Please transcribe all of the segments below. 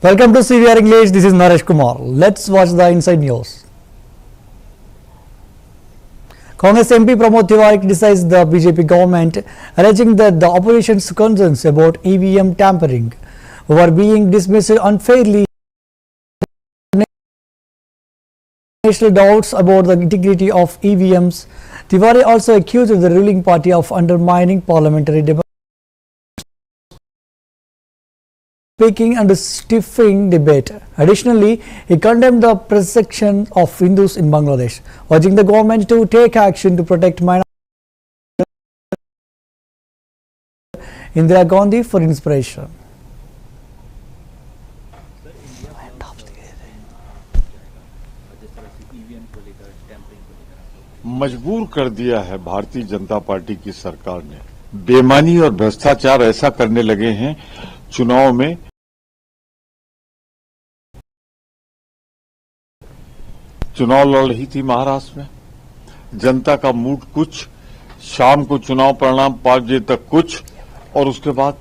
Welcome to CVR English. This is Naresh Kumar. Let's watch the inside news. Congress MP Pramod Tiwari criticized the BJP government, alleging that the opposition's concerns about EVM tampering were being dismissed unfairly. National doubts about the integrity of EVMs. Tiwari also accused the ruling party of undermining parliamentary democracy, speaking and stifling debate. Additionally, he condemned the persecution of Hindus in Bangladesh, urging the government to take action to protect minorities. Indira Gandhi for inspiration. मजबूर कर दिया है Bharatiya Janata party की सरकार ने। बेईमानी और भ्रष्टाचार ऐसा करने लगे हैं। चुनाव में चुनाव लड़ रही थी महाराष्ट्र में, जनता का मूड कुछ, शाम को चुनाव परिणाम 5 बजे तक कुछ, और उसके बाद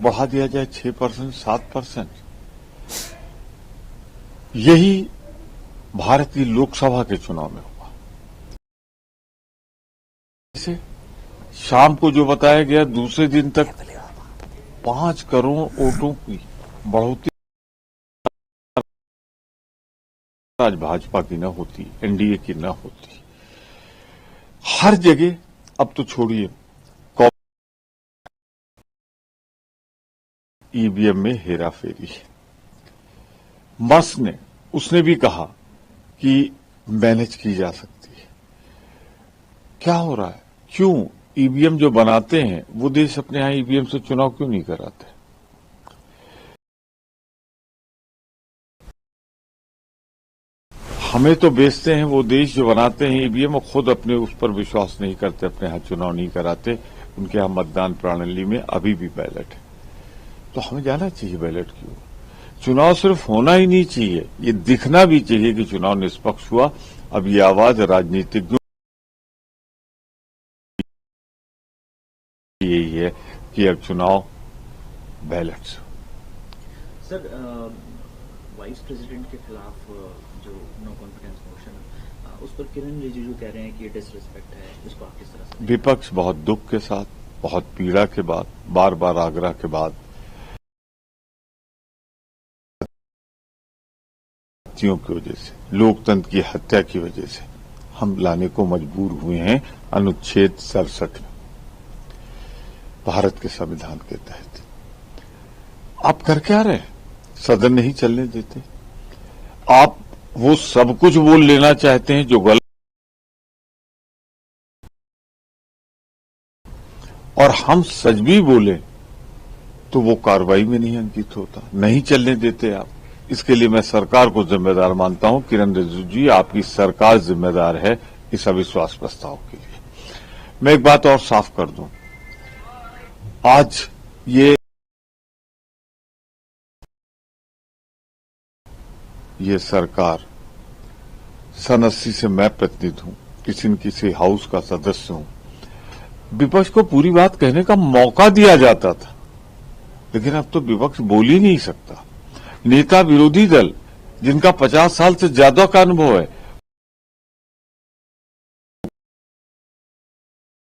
बढ़ा दिया जाए 6%, 7%। यही भारत की लोकसभा के चुनाव में हुआ। शाम को जो बताया गया, दूसरे दिन तक 5 करोड़ वोटों की बढ़ोतरी आज भाजपा की न होती, एनडीए की न होती। हर जगह अब तो छोड़िए, ईवीएम में हेराफेरी है। मर्स ने उसने भी कहा कि मैनेज की जा सकती है। क्या हो रहा है? क्यों ईवीएम जो बनाते हैं वो देश अपने यहां ईवीएम से चुनाव क्यों नहीं कराते? हमें तो बेचते हैं वो देश जो बनाते हैं ईवीएम, और खुद अपने उस पर विश्वास नहीं करते, अपने यहां चुनाव नहीं कराते। उनके यहां मतदान प्रणाली में अभी भी बैलेट है। तो हमें जाना चाहिए बैलेट क्यों। चुनाव सिर्फ होना ही नहीं चाहिए, ये दिखना भी चाहिए कि चुनाव निष्पक्ष हुआ। अब ये आवाज राजनीतिज्ञों यही है कि अब चुनाव बैलेट से। सर, वाइस प्रेसिडेंट के खिलाफ जो नो कॉन्फिडेंस मोशन, उस पर किरण रिजिजू कह रहे हैं कि ये डिसरिस्पेक्ट है। इसको आप किस तरह से? विपक्ष बहुत दुख के साथ, बहुत पीड़ा के बाद, बार बार आग्रह के बाद, की वजह से, लोकतंत्र की हत्या की वजह से हम लाने को मजबूर हुए हैं अनुच्छेद 67 में, भारत के संविधान के तहत। आप कर क्या रहे हैं? सदन नहीं चलने देते। आप वो सब कुछ बोल लेना चाहते हैं जो गलत, और हम सच भी बोले तो वो कार्रवाई में नहीं अंकित होता, नहीं चलने देते आप। इसके लिए मैं सरकार को जिम्मेदार मानता हूं। किरण रिजिजू जी, आपकी सरकार जिम्मेदार है इस अविश्वास प्रस्ताव के लिए। मैं एक बात और साफ कर दूं, आज ये सरकार सन 80 से मैं प्रतिनिधि हूं, किसी न किसी हाउस का सदस्य हूं। विपक्ष को पूरी बात कहने का मौका दिया जाता था, लेकिन अब तो विपक्ष बोल ही नहीं सकता। नेता विरोधी दल जिनका 50 साल से ज्यादा का अनुभव है,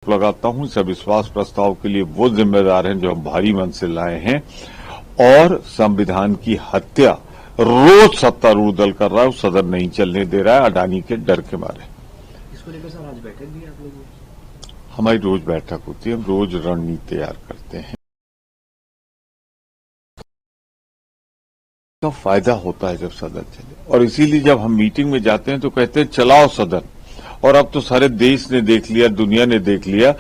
लगाता हूं इस अविश्वास प्रस्ताव के लिए वो जिम्मेदार हैं जो हम भारी मन से लाए हैं। और संविधान की हत्या रोज सत्तारूढ़ दल कर रहा है, सदन नहीं चलने दे रहा है अडानी के डर के मारे। इसको लेकर सर आज बैठक भी आप लोगों की? हमारी रोज बैठक होती है, हम रोज रणनीति तैयार करते हैं। का फायदा होता है जब सदन चले, और इसीलिए जब हम मीटिंग में जाते हैं तो कहते हैं चलाओ सदन। और अब तो सारे देश ने देख लिया, दुनिया ने देख लिया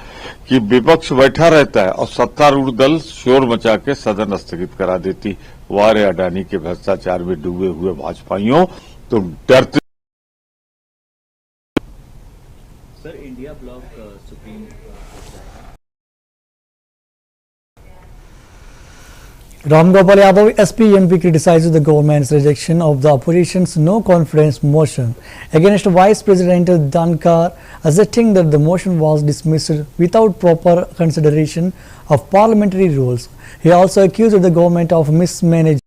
कि विपक्ष बैठा रहता है और सत्तारूढ़ दल शोर मचा के सदन स्थगित करा देती। वारे अडानी के भ्रष्टाचार में डूबे हुए भाजपाइयों, तो डरते। Sir, India block supreme Ram Gopal Yadav, SP MP, criticized the government's rejection of the opposition's no-confidence motion against Vice President Dhankar, asserting that the motion was dismissed without proper consideration of parliamentary rules. He also accused the government of mismanaging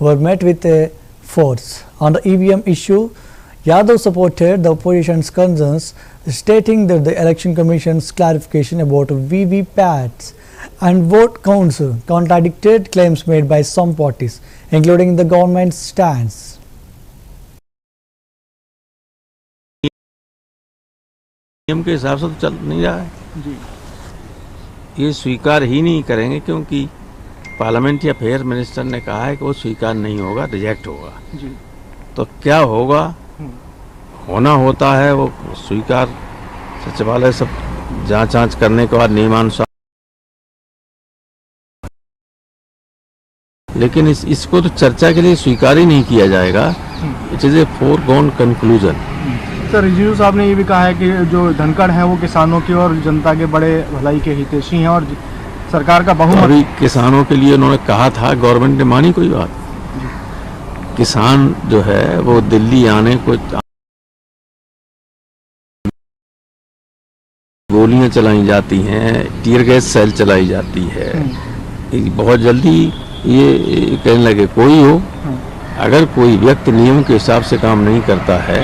were met with a force. On the EVM issue, Yadav supported the opposition's concerns, stating that the Election Commission's clarification about VVPATs and vote counts contradicted claims made by some parties, including the government's stance. नियम के हिसाब से तो चल नहीं रहा है जी। ये स्वीकार ही नहीं करेंगे क्योंकि पार्लियामेंट्री अफेयर मिनिस्टर ने कहा है कि वो स्वीकार नहीं होगा, रिजेक्ट होगा जी। तो क्या होगा, होना होता है वो स्वीकार सचिवालय सब जांच करने के बाद नियमानुसार, लेकिन इसको तो चर्चा के लिए स्वीकार ही नहीं किया जाएगा। It is a foregone conclusion. Sir, Rijiju साहब ने ये भी कहा है कि जो धनखड़ हैं वो किसानों की और जनता के बड़े भलाई के हितैषी हैं और सरकार का बहुमत। अभी किसानों के लिए उन्होंने कहा था, गवर्नमेंट ने मानी कोई बात? किसान जो है वो दिल्ली आने को गोलियां चलाई जाती हैं, टीयर गैस सेल चलाई जाती है। बहुत जल्दी ये कहने लगे कोई हो, अगर कोई व्यक्ति नियम के हिसाब से काम नहीं करता है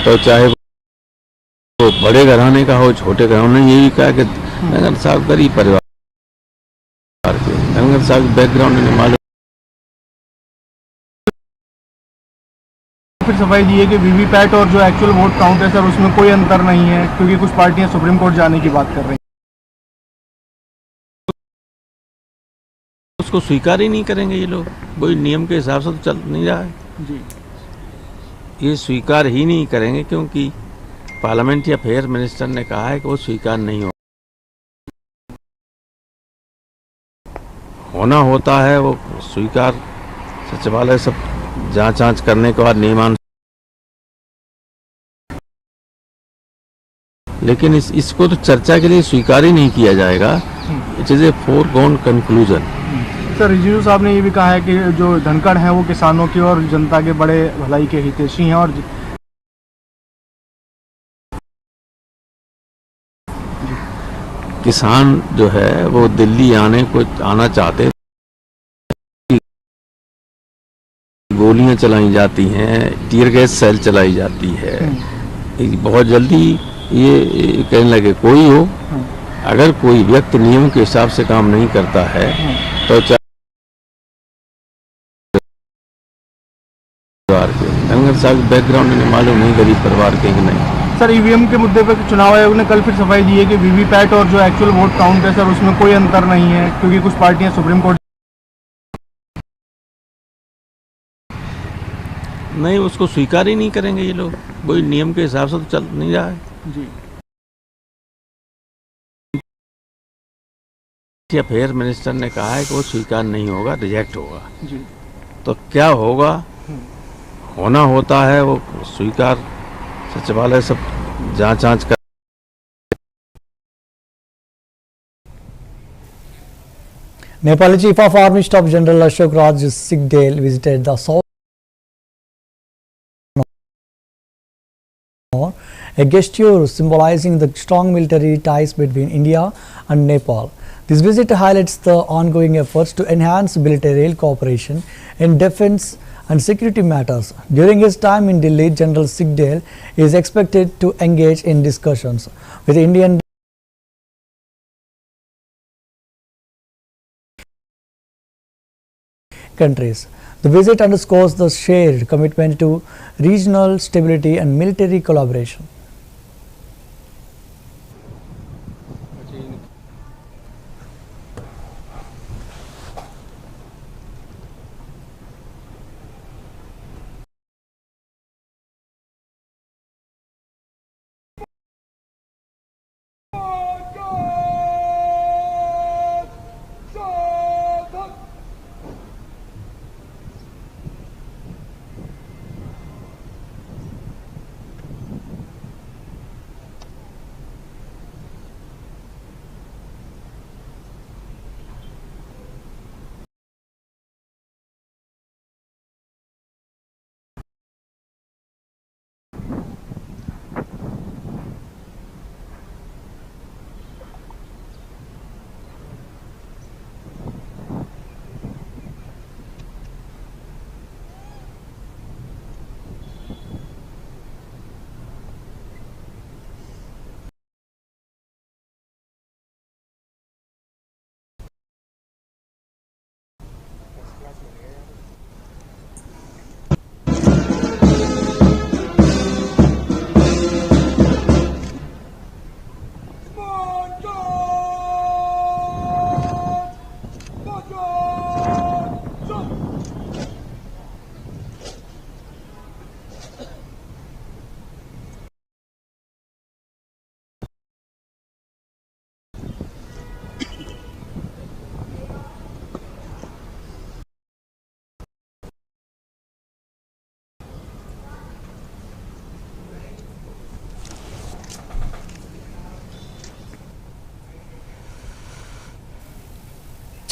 तो चाहे वो बड़े घराने का हो, छोटे घराने। ने यही कहा कि धनखड़ साहब गरीब परिवार के, धनखड़ साहब बैकग्राउंड ने मालूम। फिर सफाई दी है कि वीवीपैट और जो एक्चुअल वोट काउंट है सर, उसमें कोई अंतर नहीं है क्योंकि कुछ पार्टियां सुप्रीम कोर्ट जाने की बात कर रही हैं। उसको स्वीकार ही नहीं करेंगे ये लोग, कोई नियम के हिसाब से तो चल नहीं रहा है जी। ये स्वीकार ही नहीं करेंगे क्योंकि पार्लियामेंट्री अफेयर मिनिस्टर ने कहा है कि वो स्वीकार नहीं होगा। होना होता है वो स्वीकार सचिवालय सब जांच करने के बाद नियमानुसार, लेकिन इसको तो चर्चा के लिए स्वीकार ही नहीं किया जाएगा। It is a foregone conclusion. Sir, Rijiju साहब ने ये भी कहा है कि जो धनखड़ हैं वो किसानों की और जनता के बड़े भलाई के हितैषी हैं और किसान जो है वो दिल्ली आना चाहते, गोलियां चलाई जाती हैं, टीयर गैस सेल चलाई जाती है। बहुत जल्दी ये कहने लगे कोई हो, अगर कोई व्यक्ति नियम के हिसाब से काम नहीं करता है तो चाहे धनखड़ साहब बैकग्राउंड ने मालूम नहीं, गरीब परिवार के नहीं। सर, ईवीएम के मुद्दे पर चुनाव आयोग ने कल फिर सफाई दी है कि वीवीपैट और जो एक्चुअल वोट काउंट है सर, उसमें कोई अंतर नहीं है क्योंकि कुछ पार्टियां सुप्रीम कोर्ट नहीं, उसको स्वीकार ही नहीं करेंगे ये लोग, कोई नियम के हिसाब से तो चल नहीं रहा है जी। अफेयर मिनिस्टर ने कहा है कि वो स्वीकार नहीं होगा, रिजेक्ट होगा जी। तो क्या होगा, होना होता है वो स्वीकार सचिवालय सब जांच कर। Nepali Chief of Army Staff General Ashok Raj Sigdel visited the south, a gesture symbolizing the strong military ties between India and Nepal. This visit highlights the ongoing efforts to enhance bilateral cooperation in defense and security matters. During his time in Delhi, General Sigdel is expected to engage in discussions with Indian countries. The visit underscores the shared commitment to regional stability and military collaboration.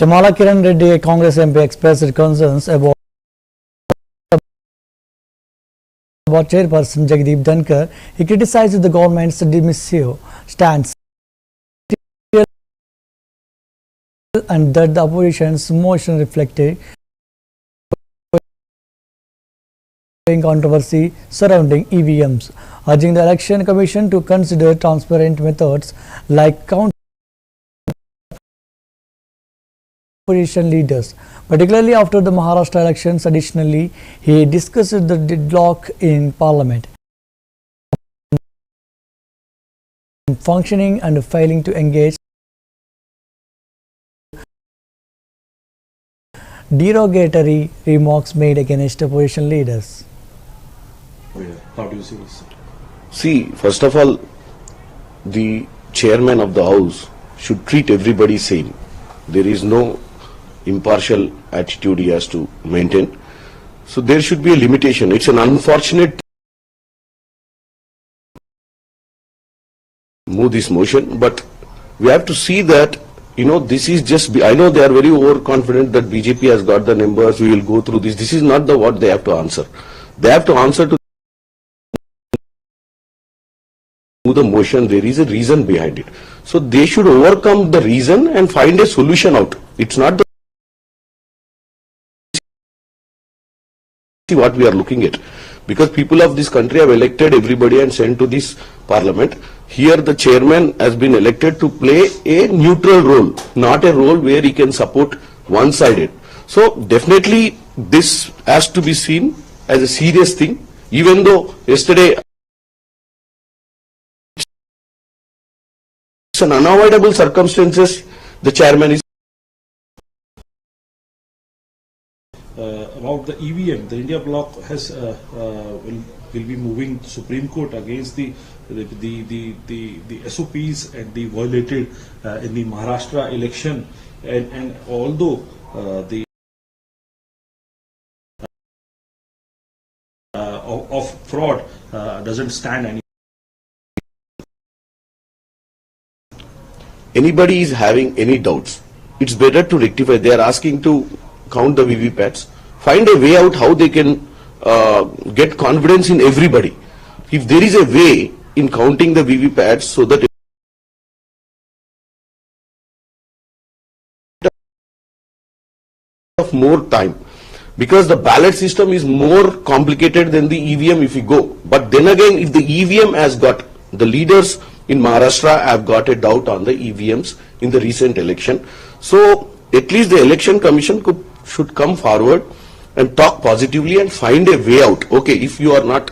Chamala Kiran Reddy, a Congress MP, expressed concerns about Chairperson Jagdeep Dhankar. He criticized the government's dismissive stance and that the opposition's motion reflected controversy surrounding EVMs, urging the Election Commission to consider transparent methods like count opposition leaders, particularly after the Maharashtra elections. Additionally, he discussed the deadlock in Parliament, functioning and failing to engage, derogatory remarks made against opposition leaders. How do you see this? See, first of all, the chairman of the house should treat everybody same. There is no impartial attitude he has to maintain. So there should be a limitation. It's an unfortunate move this motion, but we have to see that, this is just, I know they are very overconfident that BJP has got the numbers, we will go through this. This is not what they have to answer. They have to answer to the motion. There is a reason behind it. So they should overcome the reason and find a solution out. It's not what we are looking at, because people of this country have elected everybody and sent to this parliament. Here the chairman has been elected to play a neutral role, not a role where he can support one-sided. So definitely this has to be seen as a serious thing, even though yesterday it's an unavoidable circumstances the chairman is. About the EVM, the India bloc has will be moving to Supreme Court against the SOPs and the violated in the Maharashtra election, and although the of fraud doesn't stand any. Anybody is having any doubts, it's better to rectify. They are asking to count the VVPATs. Find a way out how they can get confidence in everybody. If there is a way in counting the VVPATs so that of more time, because the ballot system is more complicated than the EVM if you go. But then again, if the EVM has got, the leaders in Maharashtra have got a doubt on the EVMs in the recent election. So at least the Election Commission should come forward and talk positively and find a way out. Okay, if you are not,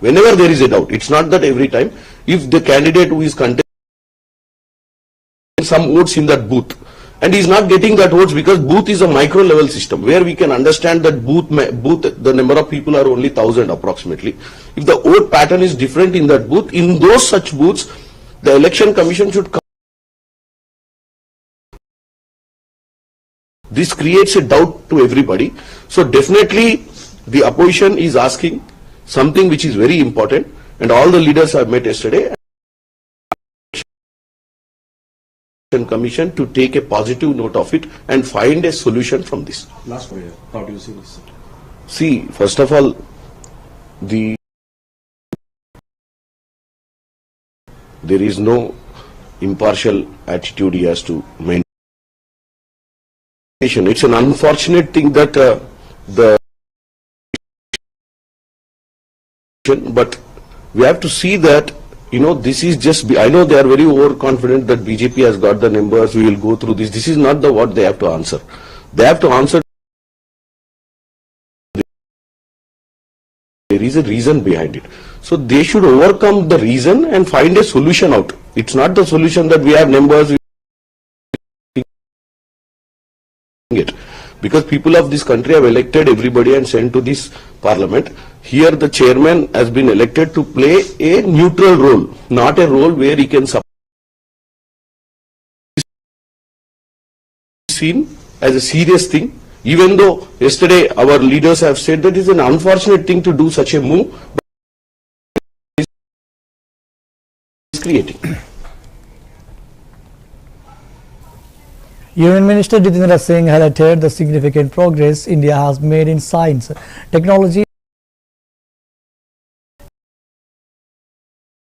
whenever there is a doubt, it's not that every time, if the candidate who is contesting some votes in that booth and he is not getting that votes, because booth is a micro level system where we can understand that booth the number of people are only 1,000 approximately. If the vote pattern is different in that booth, in those such booths, the Election Commission should come. This creates a doubt to everybody. So definitely the opposition is asking something which is very important, and all the leaders have met yesterday. Commission to take a positive note of it and find a solution from this. Last one, how do you see this? See, first of all, there is no impartial attitude he has to maintain. It's an unfortunate thing that but we have to see that, this is just, I know they are very overconfident that BJP has got the numbers, we will go through this. This is not what they have to answer. They have to answer. There is a reason behind it. So they should overcome the reason and find a solution out. It's not the solution that we have numbers. Because people of this country have elected everybody and sent to this parliament. Here the chairman has been elected to play a neutral role, not a role where he can support. Seen as a serious thing, even though yesterday our leaders have said that it is an unfortunate thing to do such a move, but it is creating. Union Minister Jitendra Singh highlighted the significant progress India has made in science, technology.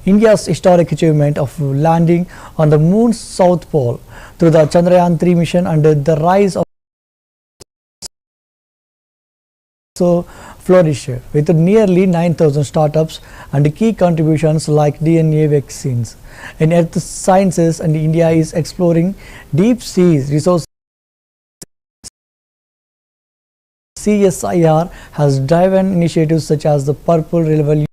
India's historic achievement of landing on the moon's south pole through the Chandrayaan-3 mission and the rise of flourish with nearly 9,000 startups and key contributions like DNA vaccines. In earth sciences, and India is exploring deep sea resources. CSIR has driven initiatives such as the Purple Revolution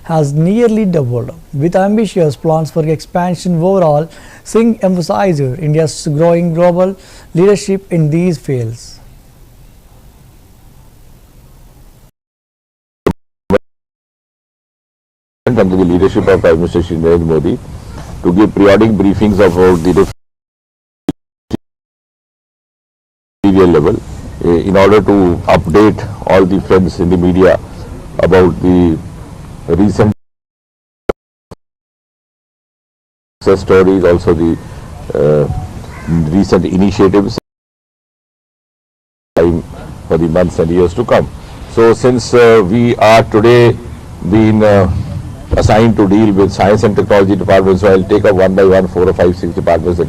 has nearly doubled. With ambitious plans for expansion overall, Singh emphasized India's growing global leadership in these fields. Under the leadership of Prime Minister Shri Narendra Modi to give periodic briefings about the level in order to update all the friends in the media about the recent success stories, also the recent initiatives for the months and years to come. So since we are today being assigned to deal with science and technology departments, so I'll take up one by one 4 or 5, 6 departments.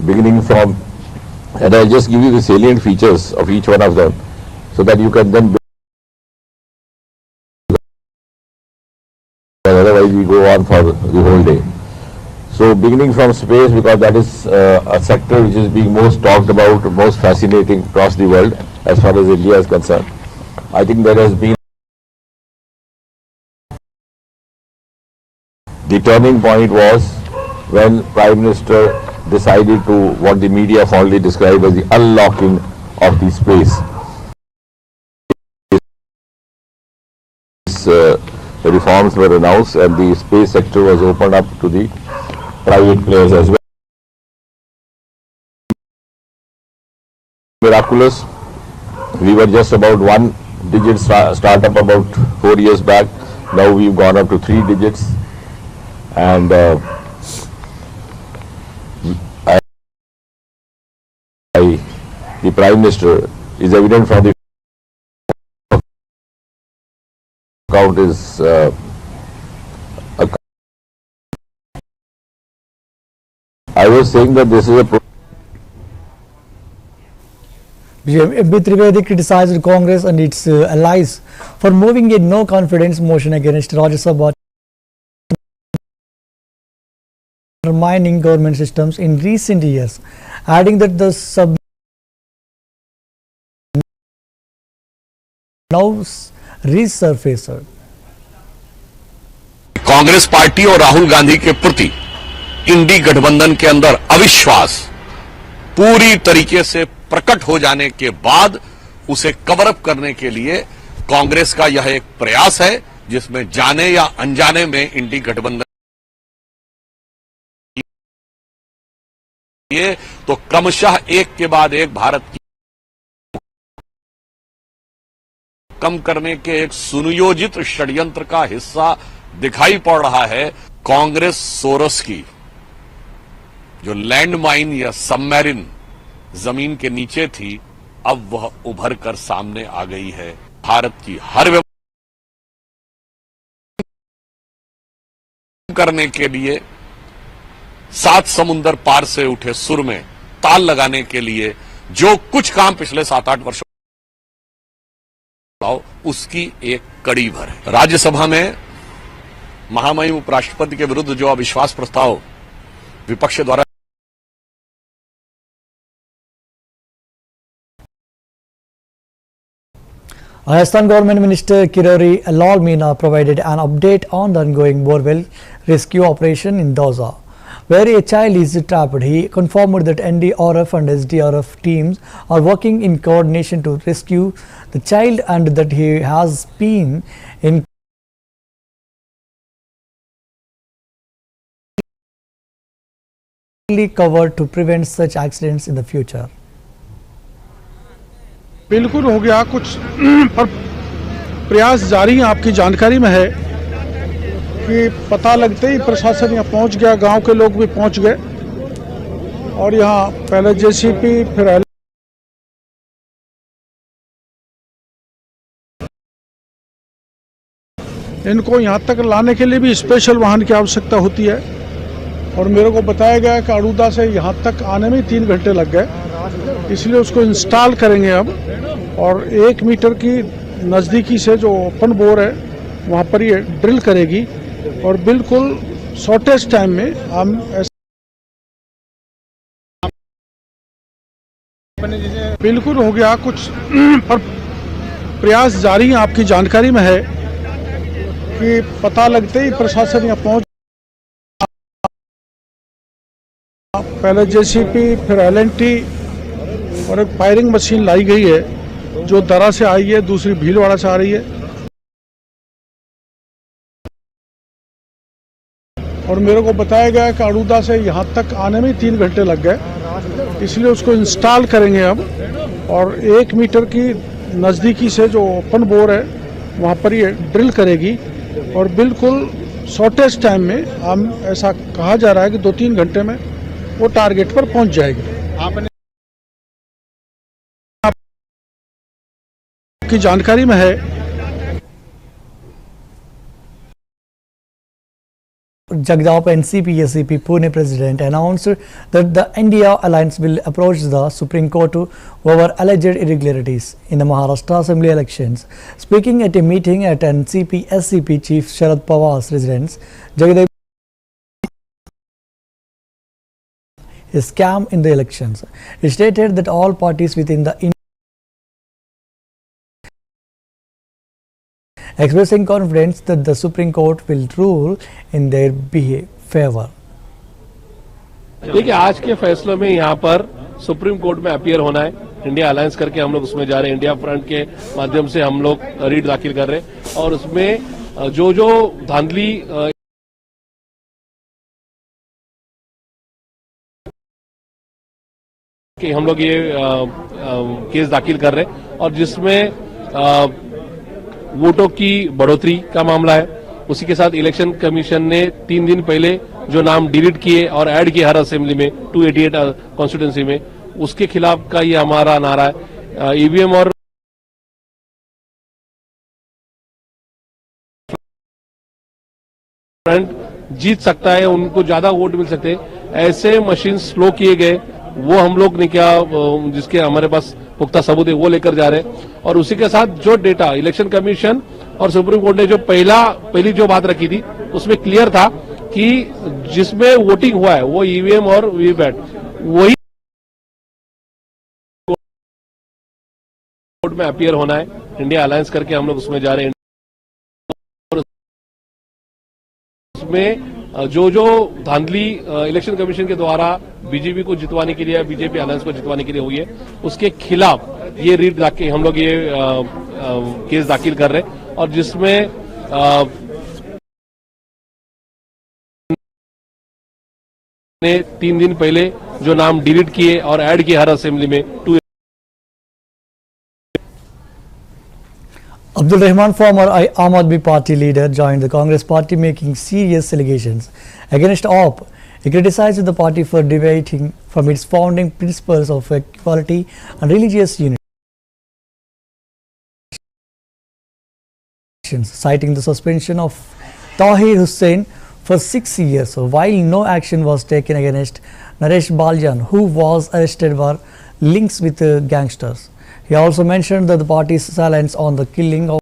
Beginning from, and I'll just give you the salient features of each one of them so that you can then, otherwise we go on for the whole day. So beginning from space, because that is a sector which is being most talked about, most fascinating across the world as far as India is concerned. I think there has been the turning point was when Prime Minister decided to what the media fondly described as the unlocking of the space. The reforms were announced and the space sector was opened up to the private players as well. Miraculous. We were just about 1 digit startup about 4 years back. Now we've gone up to 3 digits. And the Prime Minister is evident from the account is I was saying that this is a MP Trivedi criticized Congress and its allies for moving a no-confidence motion against Rajya Sabha, undermining government systems in recent years, adding that the sub now resurfaced. Congress party और राहुल गांधी के प्रति इंडी गठबंधन के अंदर अविश्वास पूरी तरीके से प्रकट हो जाने के बाद उसे कवर अप करने के लिए कांग्रेस का यह एक प्रयास है जिसमें जाने या अनजाने में इंडी गठबंधन ये तो क्रमशः एक के बाद एक भारत की कम करने के एक सुनियोजित षड्यंत्र का हिस्सा दिखाई पड़ रहा है। कांग्रेस सोरस की जो लैंडमाइन या सबमरीन जमीन के नीचे थी, अब वह उभर कर सामने आ गई है। भारत की हर करने के लिए 7 समुंदर पार से उठे सुर में ताल लगाने के लिए जो कुछ काम पिछले 7-8 वर्षों उसकी एक कड़ी भर है। राज्यसभा में महामहिम उपराष्ट्रपति के विरुद्ध जो अविश्वास प्रस्ताव विपक्ष द्वारा Rajasthan Government Minister Kirori Lal Meena provided an update on the ongoing borewell rescue operation in Dausa, where a child is trapped. He confirmed that NDRF and SDRF teams are working in coordination to rescue the child and that he has been in covered to prevent such accidents in the future. बिल्कुल हो गया कुछ पर प्रयास जारी है। आपकी जानकारी में है कि पता लगते ही प्रशासन यहाँ पहुँच गया, गांव के लोग भी पहुँच गए और यहाँ पहले जेसीपी फिर इनको यहाँ तक लाने के लिए भी स्पेशल वाहन की आवश्यकता होती है और मेरे को बताया गया कि अड़ूदा से यहाँ तक आने में 3 घंटे लग गए, इसलिए उसको इंस्टॉल करेंगे अब और 1 मीटर की नज़दीकी से जो ओपन बोर है वहाँ पर ये ड्रिल करेगी और बिल्कुल शॉर्टेस्ट टाइम में हम बिल्कुल हो गया कुछ पर प्रयास जारी है। आपकी जानकारी में है कि पता लगते ही प्रशासन यहाँ पहुँच, पहले जेसीपी फिर एलएनटी और एक फायरिंग मशीन लाई गई है जो दरा से आई है, दूसरी भीलवाड़ा से आ रही है और मेरे को बताया गया कि अड़ूदा से यहाँ तक आने में 3 घंटे लग गए, इसलिए उसको इंस्टॉल करेंगे अब और 1 मीटर की नज़दीकी से जो ओपन बोर है वहाँ पर ये ड्रिल करेगी और बिल्कुल शॉर्टेस्ट टाइम में हम ऐसा कहा जा रहा है कि 2-3 घंटे में वो टारगेट पर पहुँच जाएगी। आपकी जानकारी में है Jagdap NCP-SCP Pune president announced that the India alliance will approach the Supreme Court over alleged irregularities in the Maharashtra Assembly elections. Speaking at a meeting at NCP-SCP Chief Sharad Pawar's residence, Jagdap a scam in the elections. He stated that all parties within the expressing confidence that the Supreme Court will rule in their favor. देखिए, आज के फैसलों में यहाँ पर supreme court में appear होना है। इंडिया अलायंस करके हम लोग उसमें जा रहे हैं। इंडिया फ्रंट के माध्यम से हम लोग रीट दाखिल कर रहे हैं और उसमें जो धांधली कि हम लोग ये केस दाखिल कर रहे हैं और जिसमें वोटों की बढ़ोतरी का मामला है। उसी के साथ इलेक्शन कमीशन ने 3 दिन पहले जो नाम डिलीट किए और ऐड किए हर असेंबली में 288 कॉन्स्टिट्यूंसी में, उसके खिलाफ का ये हमारा नारा है। ईवीएम और फ्रंट जीत सकता है, उनको ज्यादा वोट मिल सकते हैं। ऐसे मशीन स्लो किए गए, वो हम लोग ने क्या जिसके हमारे पास पुख्ता सबूत है वो लेकर जा रहे हैं और उसी के साथ जो डेटा इलेक्शन कमीशन और सुप्रीम कोर्ट ने जो पहली जो बात रखी थी उसमें क्लियर था कि जिसमें वोटिंग हुआ है वो ईवीएम और वीवीपैट वही कोर्ट में अपीयर होना है। इंडिया अलायंस करके हम लोग उसमें जा रहे हैं और उसमें जो धांधली इलेक्शन कमीशन के द्वारा बीजेपी को जितवाने के लिए, बीजेपी अलायंस को जितवाने के लिए हुई है, उसके खिलाफ ये रीट दाखिल हम लोग ये केस दाखिल कर रहे हैं और जिसमें ने 3 दिन पहले जो नाम डिलीट किए और ऐड किए हर असेंबली में Abdul Rahman, former Aam Aadmi Party leader, joined the Congress party making serious allegations against AAP. He criticized the party for deviating from its founding principles of equality and religious unity, citing the suspension of Tahir Hussain for 6 years, while no action was taken against Naresh Baljan, who was arrested for links with gangsters. He also mentioned that the party's silence on the killing of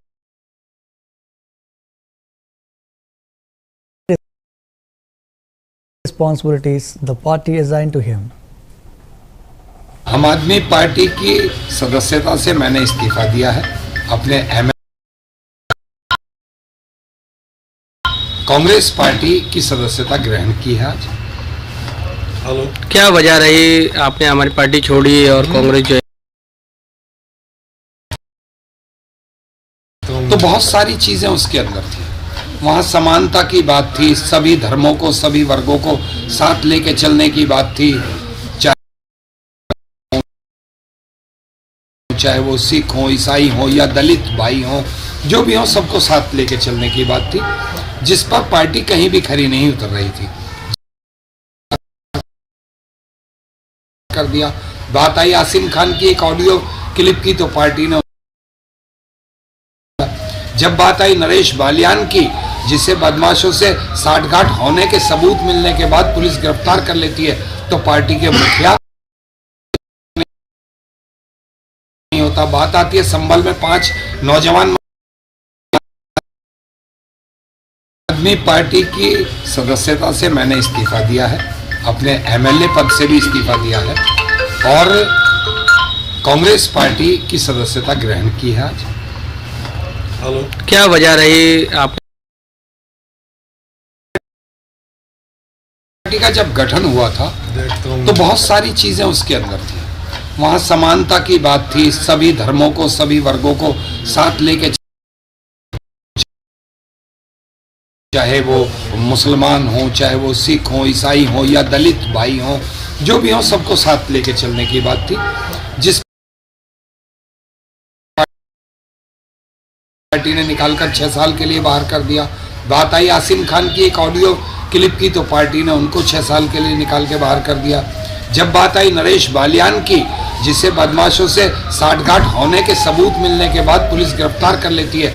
responsibilities the party assigned to him. आम आदमी party की सदस्यता से मैंने इस्तीफा दिया है। अपने कांग्रेस पार्टी की सदस्यता ग्रहण की है आज। क्या वजह रही आपने हमारी पार्टी छोड़ी और कांग्रेस जो तो बहुत सारी चीजें उसके अंदर थी। वहाँ समानता की बात थी, सभी धर्मों को, सभी वर्गों को साथ लेके चलने की बात थी, चाहे वो सिख हो, ईसाई हो या दलित भाई हो, जो भी हो सबको साथ लेके चलने की बात थी। जिस पर पार्टी कहीं भी खरी नहीं उतर रही थी। कर दिया। बात आई आसिम खान की एक ऑडियो क्लिप की तो पार्टी ने, जब बात आई नरेश बालियान की जिसे बदमाशों से साठगांठ होने के सबूत मिलने के बाद पुलिस गिरफ्तार कर लेती है, तो पार्टी के मुखिया नहीं होता। बात आती है संभल में 5 नौजवान आदमी पार्टी की सदस्यता से मैंने इस्तीफा दिया है, अपने एमएलए पद से भी इस्तीफा दिया है और कांग्रेस पार्टी की सदस्यता ग्रहण की है आज। क्या वजह रही आप? पार्टी का जब गठन हुआ था तो बहुत सारी चीजें उसके अंदर थी। वहां समानता की बात थी, सभी धर्मों को, सभी वर्गों को साथ लेके, चाहे वो मुसलमान हो, चाहे वो सिख हो, ईसाई हो या दलित भाई हो, जो भी हो सबको साथ लेके चलने की बात थी, जिस पार्टी ने निकालकर 6 साल के लिए बाहर कर दिया। बात आई आसिम खान की एक ऑडियो क्लिप की तो पार्टी ने उनको 6 साल के लिए निकाल के बाहर कर दिया। जब बात आई नरेश बालियान की जिसे बदमाशों से साठगांठ होने के सबूत मिलने के बाद पुलिस गिरफ्तार कर लेती है,